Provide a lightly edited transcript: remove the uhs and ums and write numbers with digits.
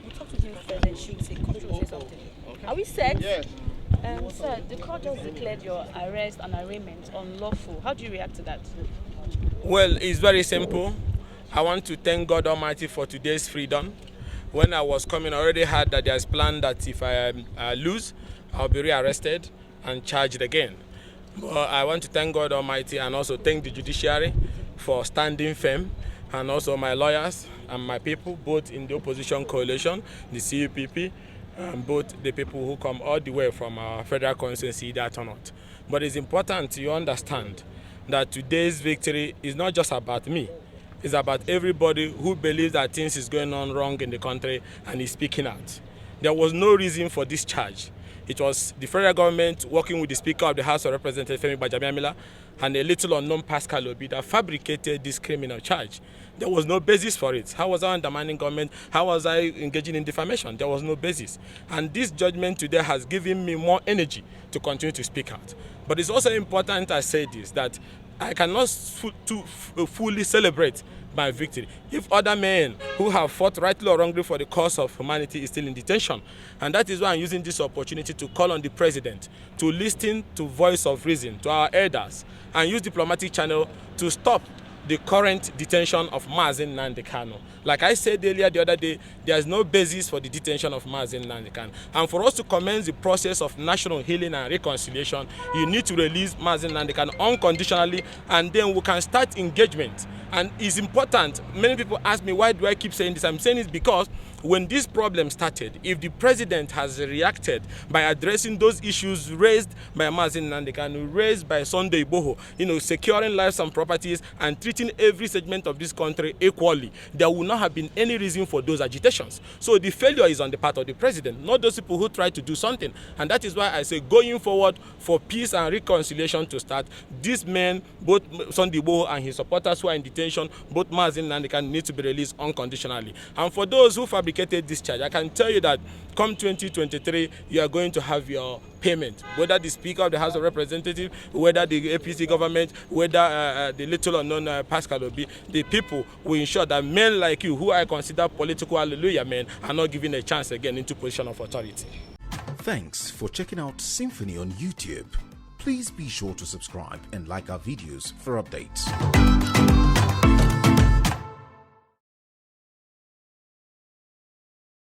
We'll talk to him first, then she will say something. Are we set? Yes. Sir, the court just declared your arrest and arraignment unlawful. How do you react to that? Well, it's very simple. I want to thank God Almighty for today's freedom. When I was coming, I already had that there's plan that if I lose, I'll be rearrested and charged again. But I want to thank God Almighty and also thank the judiciary for standing firm, and also my lawyers and my people, both in the opposition coalition, the CUPP, and both the people who come all the way from our federal constituency, that or not. But it's important you understand that today's victory is not just about me. It's about everybody who believes that things is going on wrong in the country and is speaking out. There was no reason for this charge. It was the federal government working with the Speaker of the House of Representatives, Femi Gbajabiamila, and a little unknown Pascal Obi that fabricated this criminal charge. There was no basis for it. How was I undermining government? How was I engaging in defamation? There was no basis. And this judgment today has given me more energy to continue to speak out. But it's also important I say this, that I cannot fully celebrate my victory if other men who have fought rightly or wrongly for the cause of humanity is still in detention. And that is why I'm using this opportunity to call on the president to listen to voice of reason, to our elders, and use diplomatic channel to stop the current detention of Nnamdi Kanu. Like I said earlier the other day, there is no basis for the detention of Nnamdi Kanu. And for us to commence the process of national healing and reconciliation, you need to release Nnamdi Kanu unconditionally, and then we can start engagement. And it's important. Many people ask me, why do I keep saying this? I'm saying it because when this problem started, if the president has reacted by addressing those issues raised by Nnamdi Kanu, raised by Sunday Igboho, securing lives and properties and treating every segment of this country equally, there will not have been any reason for those agitations. So the failure is on the part of the president, not those people who try to do something. And that is why I say, going forward, for peace and reconciliation to start, these men, both Sunday Igboho and his supporters who are in detention, both Nnamdi Kanu, need to be released unconditionally. And for those who fabricated this charge, I can tell you that come 2023, you are going to have your payment. Whether the Speaker of the House of Representatives, whether the APC government, whether the little unknown Pascal Obi, the people will ensure that men like you, who I consider political hallelujah men, are not given a chance again into position of authority. Thanks for checking out SYMFONI on YouTube. Please be sure to subscribe and like our videos for updates.